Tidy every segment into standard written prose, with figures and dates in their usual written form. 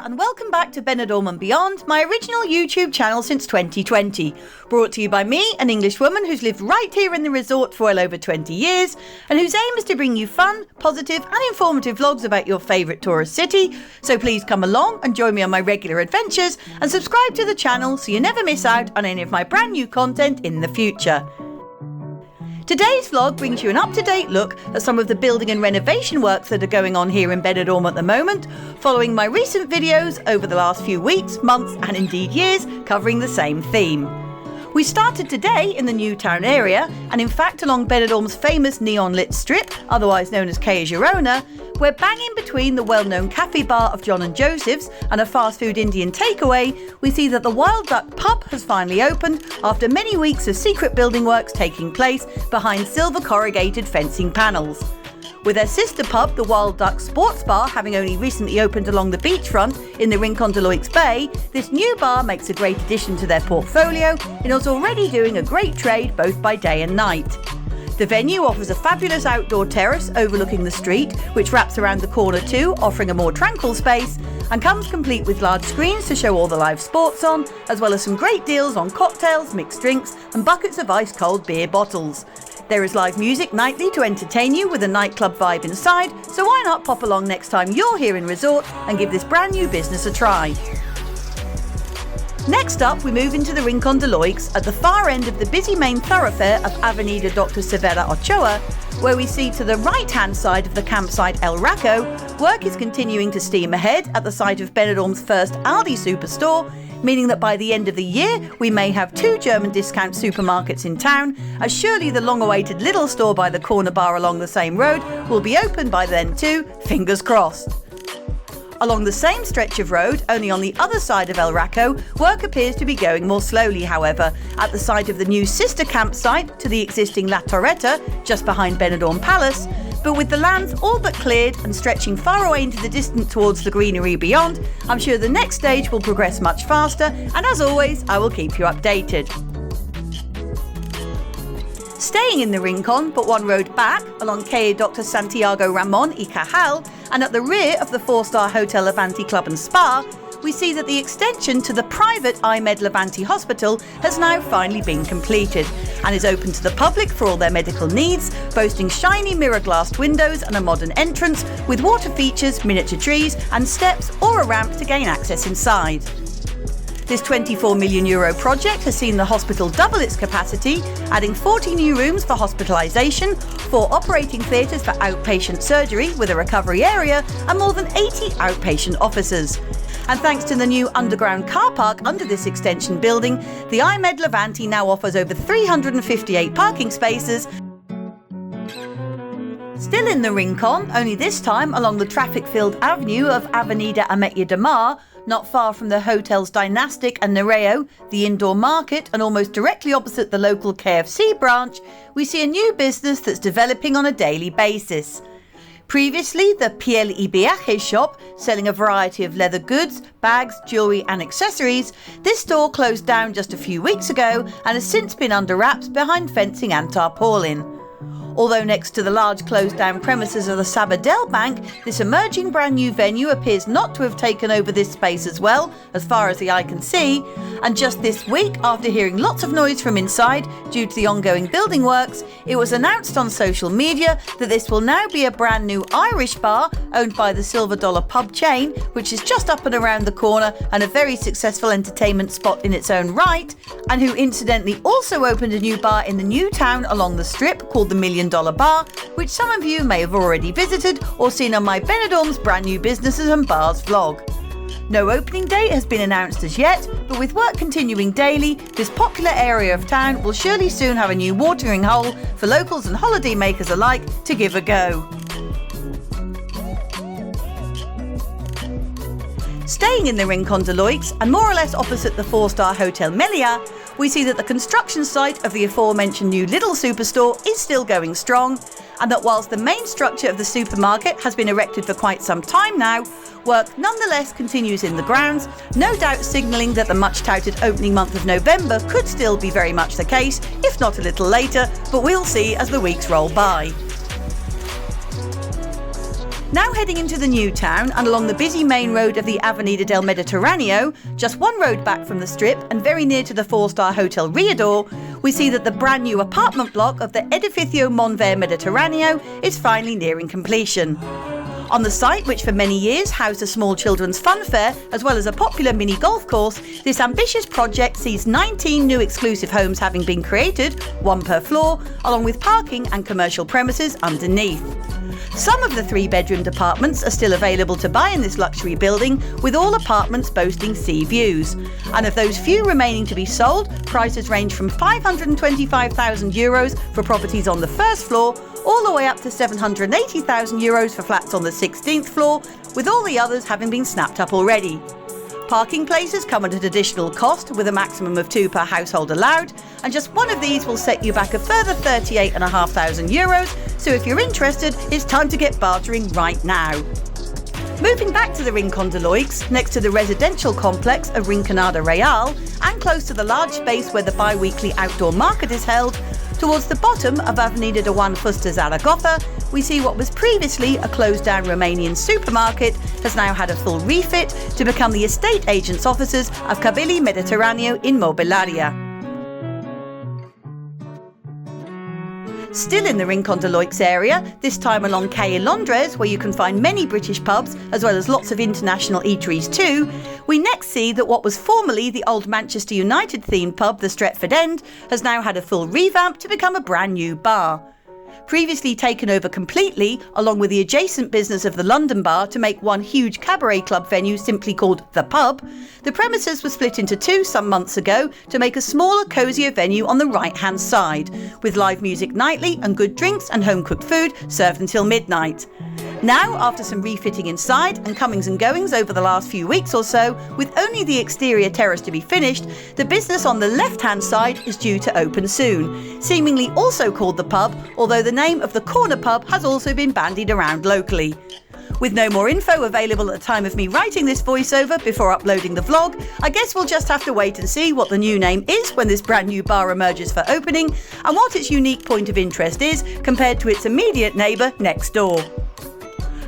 and welcome back to Benidorm and Beyond, my original YouTube channel since 2020. Brought to you by me, an English woman who's lived right here in the resort for well over 20 years and whose aim is to bring you fun, positive and informative vlogs about your favourite tourist city. So please come along and join me on my regular adventures and subscribe to the channel so you never miss out on any of my brand new content in the future. Today's vlog brings you an up-to-date look at some of the building and renovation works that are going on here in Benidorm at the moment, following my recent videos over the last few weeks, months and indeed years covering the same theme. We started today in the New Town area and in fact along Benidorm's famous neon-lit strip, otherwise known as Calle Girona, where bang in between the well-known cafe bar of John and Joseph's and a fast food Indian takeaway, we see that the Wild Duck pub has finally opened after many weeks of secret building works taking place behind silver corrugated fencing panels. With their sister pub, the Wild Duck Sports Bar, having only recently opened along the beachfront in the Rincon de Loix Bay, this new bar makes a great addition to their portfolio and is already doing a great trade both by day and night. The venue offers a fabulous outdoor terrace overlooking the street, which wraps around the corner too, offering a more tranquil space, and comes complete with large screens to show all the live sports on, as well as some great deals on cocktails, mixed drinks, and buckets of ice-cold beer bottles. There is live music nightly to entertain you with a nightclub vibe inside, so why not pop along next time you're here in resort and give this brand new business a try. Next up, we move into the Rincon de Loix at the far end of the busy main thoroughfare of Avenida Dr. Severa Ochoa, where we see to the right-hand side of the campsite El Raco, work is continuing to steam ahead at the site of Benidorm's first Aldi superstore, meaning that by the end of the year we may have 2 German discount supermarkets in town, as surely the long-awaited Lidl store by the corner bar along the same road will be open by then too, fingers crossed. Along the same stretch of road, only on the other side of El Raco, work appears to be going more slowly, however, at the site of the new sister campsite to the existing La Torreta, just behind Benidorm Palace, but with the lands all but cleared and stretching far away into the distance towards the greenery beyond, I'm sure the next stage will progress much faster, and as always, I will keep you updated. Staying in the Rincon, but one road back, along Calle Dr. Santiago Ramon y Cajal, and at the rear of the 4-star Hotel Levante Club and Spa, we see that the extension to the private IMed Levante Hospital has now finally been completed and is open to the public for all their medical needs, boasting shiny mirror-glassed windows and a modern entrance with water features, miniature trees and steps or a ramp to gain access inside. This €24 million project has seen the hospital double its capacity, adding 40 new rooms for hospitalisation, 4 operating theatres for outpatient surgery with a recovery area, and more than 80 outpatient offices. And thanks to the new underground car park under this extension building, the IMed Levante now offers over 358 parking spaces. Still in the Rincon, only this time along the traffic-filled avenue of Avenida Ametlla de Mar, not far from the hotels Dynastic and Nereo, the indoor market, and almost directly opposite the local KFC branch, we see a new business that's developing on a daily basis. Previously, the Piel y Viaje shop, selling a variety of leather goods, bags, jewellery and accessories, this store closed down just a few weeks ago and has since been under wraps behind fencing and tarpaulin. Although next to the large closed-down premises of the Sabadell Bank, this emerging brand new venue appears not to have taken over this space as well, as far as the eye can see, and just this week, after hearing lots of noise from inside due to the ongoing building works, it was announced on social media that this will now be a brand new Irish bar owned by the Silver Dollar pub chain, which is just up and around the corner and a very successful entertainment spot in its own right, and who incidentally also opened a new bar in the new town along the strip called the $1 Million Bar, which some of you may have already visited or seen on my Benidorm's brand new businesses and bars vlog. No opening date has been announced as yet, but with work continuing daily, this popular area of town will surely soon have a new watering hole for locals and holiday makers alike to give a go. Staying in the Rincon de Loix and more or less opposite the 4-star Hotel Meliá, we see that the construction site of the aforementioned new Lidl superstore is still going strong, and that whilst the main structure of the supermarket has been erected for quite some time now, work nonetheless continues in the grounds, no doubt signalling that the much-touted opening month of November could still be very much the case, if not a little later, but we'll see as the weeks roll by. Now heading into the new town and along the busy main road of the Avenida del Mediterraneo, just one road back from the Strip and very near to the 4-star Hotel Riador, we see that the brand new apartment block of the Edificio Monver Mediterraneo is finally nearing completion. On the site, which for many years housed a small children's fun fair as well as a popular mini golf course, this ambitious project sees 19 new exclusive homes having been created, one per floor, along with parking and commercial premises underneath. Some of the 3-bedroomed apartments are still available to buy in this luxury building, with all apartments boasting sea views. And of those few remaining to be sold, prices range from €525,000 for properties on the first floor, all the way up to €780,000 for flats on the 16th floor, with all the others having been snapped up already. Parking places come at an additional cost, with a maximum of 2 per household allowed, and just one of these will set you back a further €38,500, so if you're interested, it's time to get bartering right now. Moving back to the Rincon de Loix, next to the residential complex of Rinconada Real, and close to the large space where the bi-weekly outdoor market is held, towards the bottom of Avenida de Juan Fuster Zaragoza, we see what was previously a closed-down Romanian supermarket has now had a full refit to become the estate agent's offices of Cabili Mediterraneo Inmobiliaria. Still in the Rincon de Loix area, this time along Calle Londres, where you can find many British pubs as well as lots of international eateries too, we next see that what was formerly the old Manchester United themed pub, the Stretford End, has now had a full revamp to become a brand new bar. Previously taken over completely, along with the adjacent business of the London Bar, to make one huge cabaret club venue simply called The Pub, the premises were split into 2 some months ago to make a smaller, cosier venue on the right-hand side, with live music nightly and good drinks and home-cooked food served until midnight. Now, after some refitting inside and comings and goings over the last few weeks or so, with only the exterior terrace to be finished, the business on the left-hand side is due to open soon, seemingly also called The Pub, although the name of the corner pub has also been bandied around locally. With no more info available at the time of me writing this voiceover before uploading the vlog, I guess we'll just have to wait and see what the new name is when this brand new bar emerges for opening, and what its unique point of interest is compared to its immediate neighbour next door.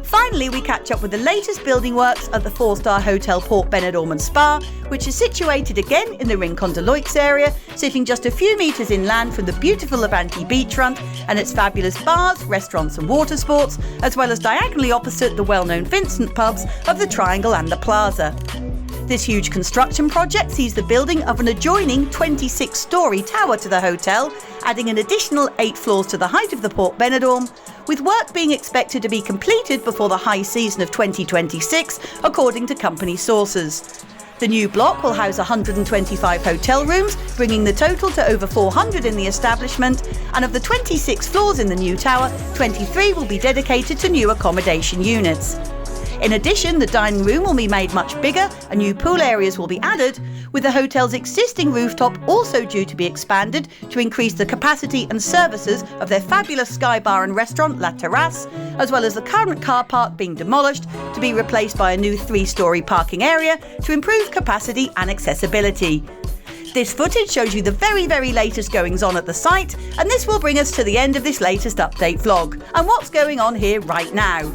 Finally, we catch up with the latest building works at the 4-star Hotel Port Benidorm and Spa, which is situated again in the Rincon de Loix area, sitting just a few metres inland from the beautiful Levante beachfront and its fabulous bars, restaurants and water sports, as well as diagonally opposite the well-known Vincent pubs of the Triangle and the Plaza. This huge construction project sees the building of an adjoining 26-storey tower to the hotel, adding an additional 8 floors to the height of the Port Benidorm, with work being expected to be completed before the high season of 2026, according to company sources. The new block will house 125 hotel rooms, bringing the total to over 400 in the establishment, and of the 26 floors in the new tower, 23 will be dedicated to new accommodation units. In addition, the dining room will be made much bigger and new pool areas will be added, with the hotel's existing rooftop also due to be expanded to increase the capacity and services of their fabulous sky bar and restaurant La Terrasse, as well as the current car park being demolished to be replaced by a new 3-storey parking area to improve capacity and accessibility. This footage shows you the very latest goings on at the site, and this will bring us to the end of this latest update vlog and what's going on here right now.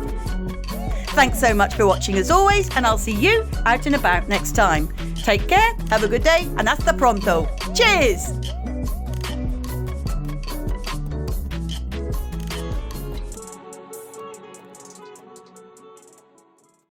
Thanks so much for watching as always, and I'll see you out and about next time. Take care, have a good day, and hasta pronto. Cheers!